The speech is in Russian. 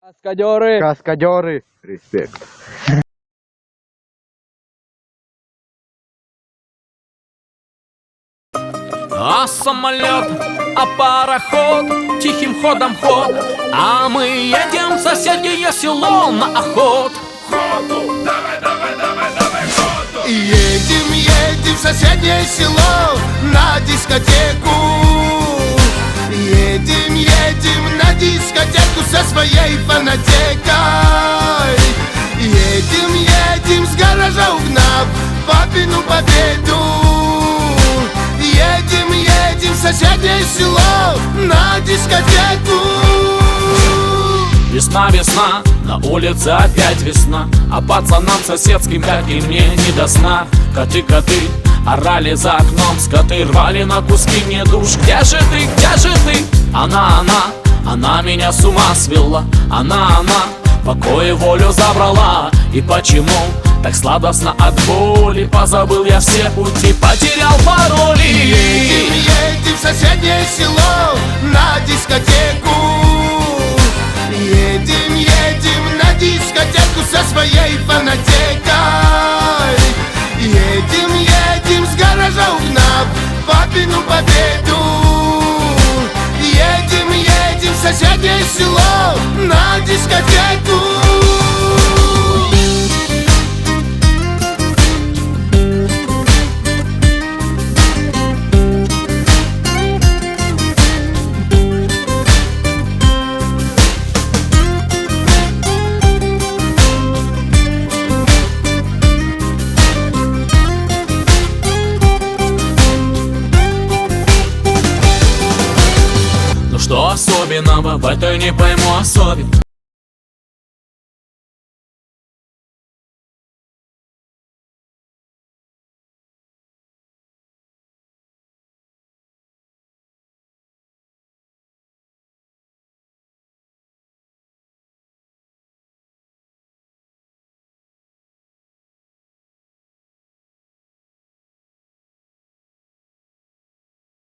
Каскадеры! Каскадеры! Респект! А самолет, а пароход, тихим ходом ход, а мы едем в соседнее село на охот. Едем, едем в соседнее село на дискотеку. Едем, едем на дискотеку со своей фанатекой. Едем, едем с гаража угнав папину победу. Едем, едем в соседнее село на дискотеку. Весна, весна, на улице опять весна, а пацанам соседским, как и мне, не до сна. Коты, коты, орали за окном, скоты рвали на куски мне душ. Где же ты, где же ты? Она меня с ума свела. Она, покой и волю забрала. И почему так сладостно от боли? Позабыл я все пути, потерял пароли. Едем, едем в соседнее село на дискотеку. Едем, едем на дискотеку со своей фанатекой. Едем, едем с гаража угнав папину победу. Едем, едем в соседнее село на дискотеку. Что особенного в этой не пойму особе?